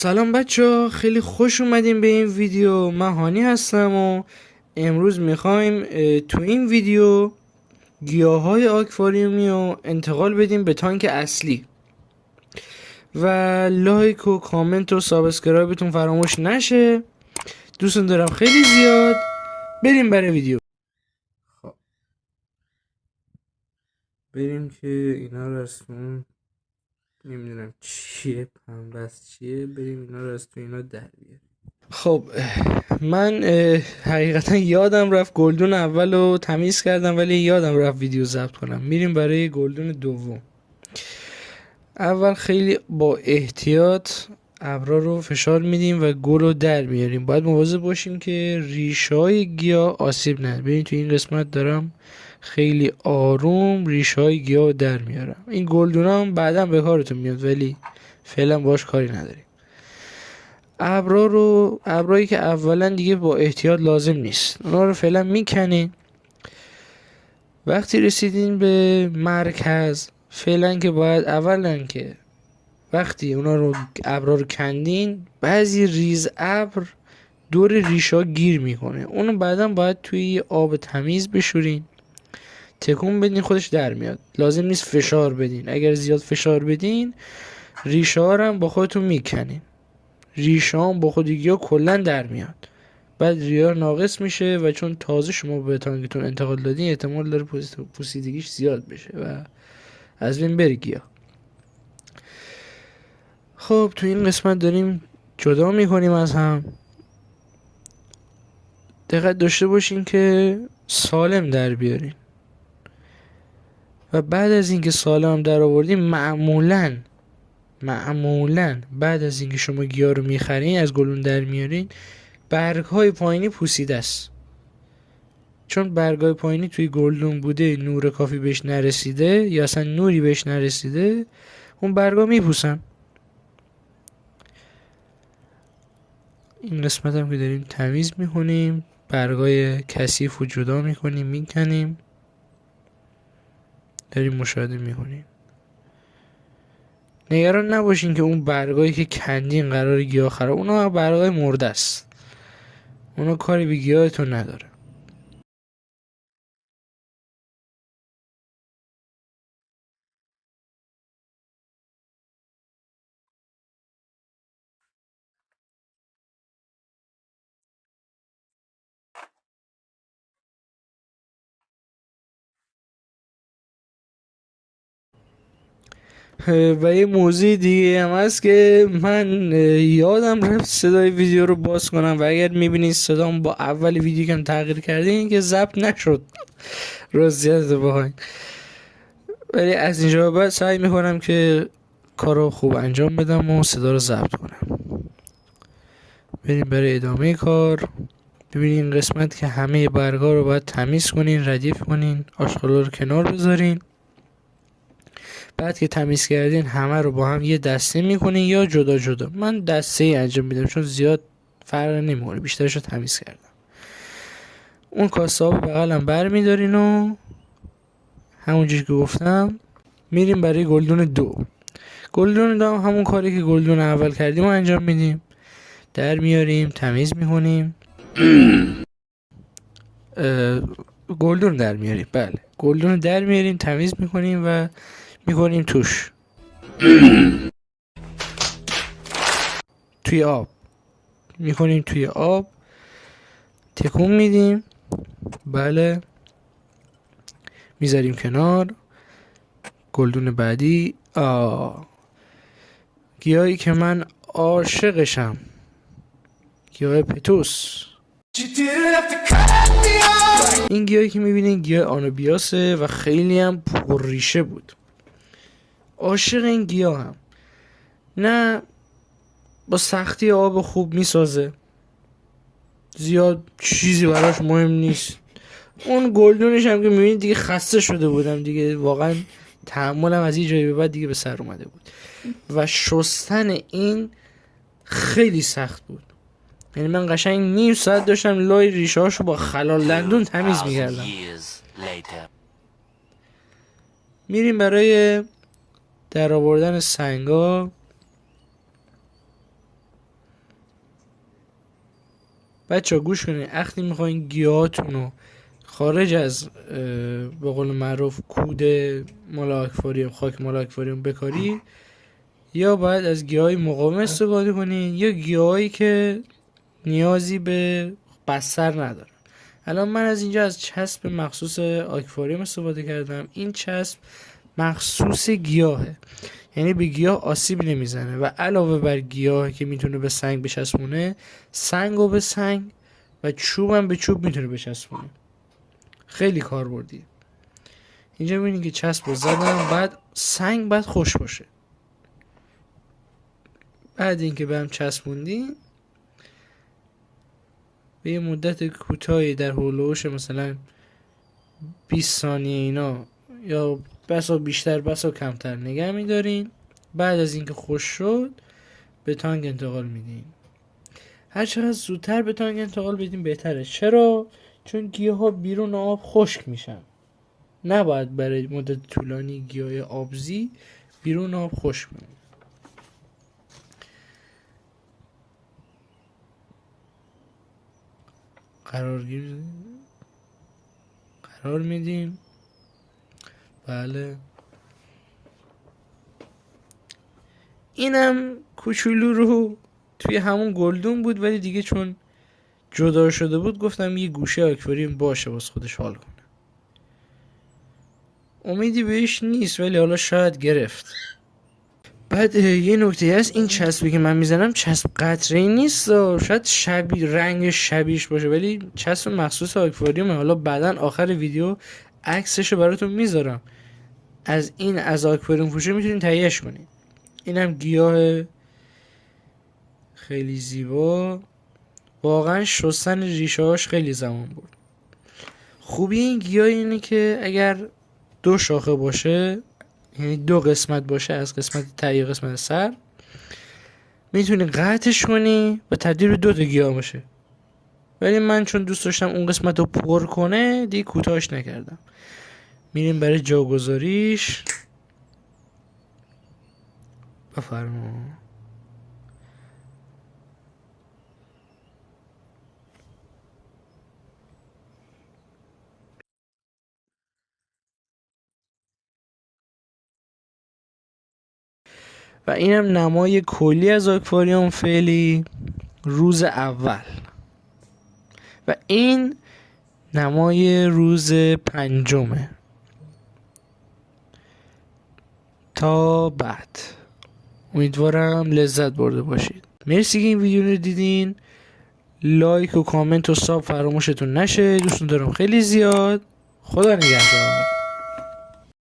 سلام بچه ها، خیلی خوش اومدیم به این ویدیو. من هانی هستم و امروز میخوایم تو این ویدیو گیاهای آکواریومی رو انتقال بدیم به تانک اصلی و لایک و کامنت و سابسکرایبتون فراموش نشه. دوستون دارم خیلی زیاد. بریم برای ویدیو. خب بریم که اینا رو از اون نمیدونم چیه پنبست چیه، بریم اینا رو از تو اینا در بیاریم. خب من حقیقتا یادم رفت گلدون اول رو تمیز کردم ولی یادم رفت ویدیو ضبط کنم. میریم برای گلدون دوم. اول خیلی با احتیاط ابرا رو فشار میدیم و گل رو در میاریم. باید مواظب باشیم که ریشه های گیاه آسیب نده. ببین تو این قسمت دارم خیلی آروم ریشه های گیاه رو در میارم. این گلدون هم بعدا به کارتون میاد ولی فعلا باش کاری نداریم. ابرایی که اولا دیگه با احتیاط لازم نیست، اونا رو فعلا میکنین. وقتی رسیدین به مرکز فعلا که باید اولا که وقتی اونا رو ابرا رو کندین بعضی ریز ابر دور ریشا گیر میکنه، اونو بعدا باید توی آب تمیز بشورین، تکون بدین خودش در میاد. لازم نیست فشار بدین، اگر زیاد فشار بدین ریشه ها رو هم با خودتون میکنین، ریشه هم با خودگی ها کلن در میاد. بعد ریار ناقص میشه و چون تازه شما به تانکتون انتقال دادین احتمال داره پوسیدگیش زیاد بشه و از بین بره گیاه. خب تو این قسمت داریم جدا میکنیم از هم. دقت داشته باشین که سالم در بیارین و بعد از اینکه سالم در آوردین معمولا بعد از اینکه شما گیاه رو میخرین از گلون در میارین برگ های پایینی پوسیده است. چون برگای پایینی توی گلدون بوده، نور کافی بهش نرسیده یا اصلا نوری بهش نرسیده، اون برگا میپوسن. این قسمت هم که داریم تمیز میکنیم، برگای کثیف رو جدا میکنیم، میکنیم، داریم مشاهده میکنیم. نگران نباشین که اون برگایی که کندین قرار گیاه خراب، اونا برگای مرده است، اونا کاری به گیاهتون نداره. و یه موضوع دیگه هم هست که من یادم رفت صدای ویدیو رو باز کنم و اگر میبینید صدام با اول ویدیو کم تغییر کرده این که ضبط نشد راضیت بخواین، ولی از اینجا بعد سعی میکنم که کارو خوب انجام بدم و صدا رو ضبط کنم. بریم برای ادامه کار. ببینید این قسمت که همه برگا رو باید تمیز کنین، ردیف کنین، آشغالا رو کنار بذارین. بعد که تمیز کردین همه رو با هم یه دسته میکنین یا جدا جدا. من دسته ای انجام میدم چون زیاد فرق نمیکنه، بیشترش رو تمیز کردم. اون کاسه ها بغلم بر میدارین و همونجوری که گفتم میریم برای گلدون دو. گلدون دو هم همون کاری که گلدون اول کردیم و انجام میدیم، در میاریم، تمیز میکنیم. گلدون در میاریم، بله گلدون در میاریم، تمیز میکنیم و میکنیم توش توی آب میکنیم، توی آب تکون میدیم، بله میذاریم کنار. گلدون بعدی گیاهی که من عاشقشم، گیاه پتوس. این گیاهی که میبینین گیاه آنوبیاسه و خیلی هم پر ریشه بود. عاشق این گیاه هم، نه با سختی آب خوب میسازه، زیاد چیزی براش مهم نیست. اون گلدونش هم که میبینید دیگه خسته شده بودم دیگه، واقعا تحملم از این جایی به بعد دیگه به سر اومده بود و شستن این خیلی سخت بود. یعنی من قشنگ نیم ساعت داشتم لای ریشه هاشو با خلال دندون تمیز میکردم. میریم برای در آوردن سنگا. بچه ها گوش کنید، وقتی میخواین گیاهاتون رو خارج از به قول معروف کود مال آکواریوم، خاک مال آکواریوم بکاری، یا باید از گیاهای مقاوم استفاده کنین یا گیاهایی که نیازی به بستر ندارن. الان من از اینجا از چسب مخصوص آکواریوم استفاده کردم. این چسب مخصوص گیاهه، یعنی به گیاه آسیب نمیزنه و علاوه بر گیاه که میتونه به سنگ بچسبونه، سنگ و به سنگ و چوب هم به چوب میتونه بچسبونه. خیلی کاربردی. اینجا میبینید که چسب رو زدم، بعد سنگ باید خوش باشه. بعد اینکه به هم چسبوندیم به یه مدت کوتاهی در هولوش مثلا 20 ثانیه اینا یا بسا بیشتر بسا کمتر نگه میدارین. بعد از اینکه خوش شد به تانک انتقال میدین. هر چقدر زودتر به تانک انتقال بدین بهتره. چرا؟ چون گیاه ها بیرون آب خشک میشن. نباید برای مدت طولانی گیاه آبزی بیرون آب خشک میشن. قرار میدیم. بله، اینم کوچولو رو توی همون گلدون بود، ولی دیگه چون جدا شده بود گفتم یه گوشه آکواریوم باشه واسه خودش حال کنه. امیدی بهش نیست ولی حالا شاید گرفت. بعد یه نکته هست، این چسبی که من میزنم چسب قطره‌ای نیست، شاید رنگ شبیهش باشه ولی چسب مخصوص آکواریومه. حالا بعدن آخر ویدیو عکسشو براتون میذارم. از آکواریوم فروشی میتونین تهیهش کنین. اینم گیاه خیلی زیبا، واقعا شستن ریشه‌هاش خیلی زمان برد. خوبی این گیاه اینه که اگر 2 شاخه باشه، یعنی 2 قسمت باشه، از قسمت ته قسمت سر، میتونی قطعش کنی و تبدیل به 2 تا گیاه بشه. ولی من چون دوست داشتم اون قسمت رو پر کنه دیگه کوتاهش نکردم. میریم برای جاگذاریش. بفرما. و اینم نمای کلی از آکواریوم فعلی روز اول و این نمای روز 5. تا بعد امیدوارم لذت برده باشید. مرسی که این ویدیو رو دیدین. لایک و کامنت و ساب فراموشتون نشه. دوستون دارم خیلی زیاد. خدا نگهدار.